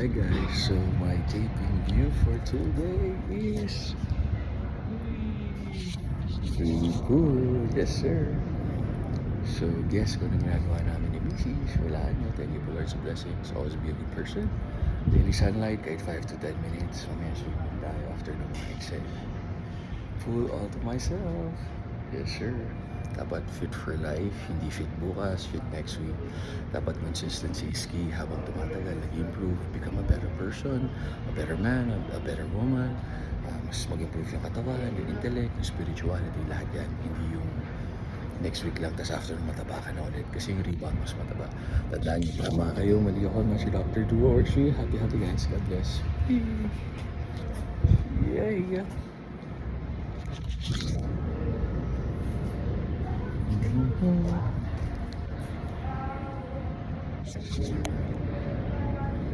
Hi guys, so my taping view for today is swimming pool. Yes sir. So guess kung anong ginagawa namin ni Mrs. Wala nyo, thank you for Lord's blessings. Always be a good person. Daily sunlight kahit 5 to 10 minutes. Mamaya swimming tayo after ng mga exam. Full all to myself. Yes sir. Dapat fit for life, hindi fit bukas, fit next week. Dapat consistency is key habang tumatagal, nag-improve, become a better person, a better man, a better woman. Mas mag-improve yung katawan, yung intellect, yung spirituality, lahat yan. Hindi yung next week lang, tas after mataba ka na ulit. Kasi yung rebound mas mataba. Tandaan niyo, tama kayo, mali ako na si Dr. Duo or she. Happy guys, God bless. Yeah.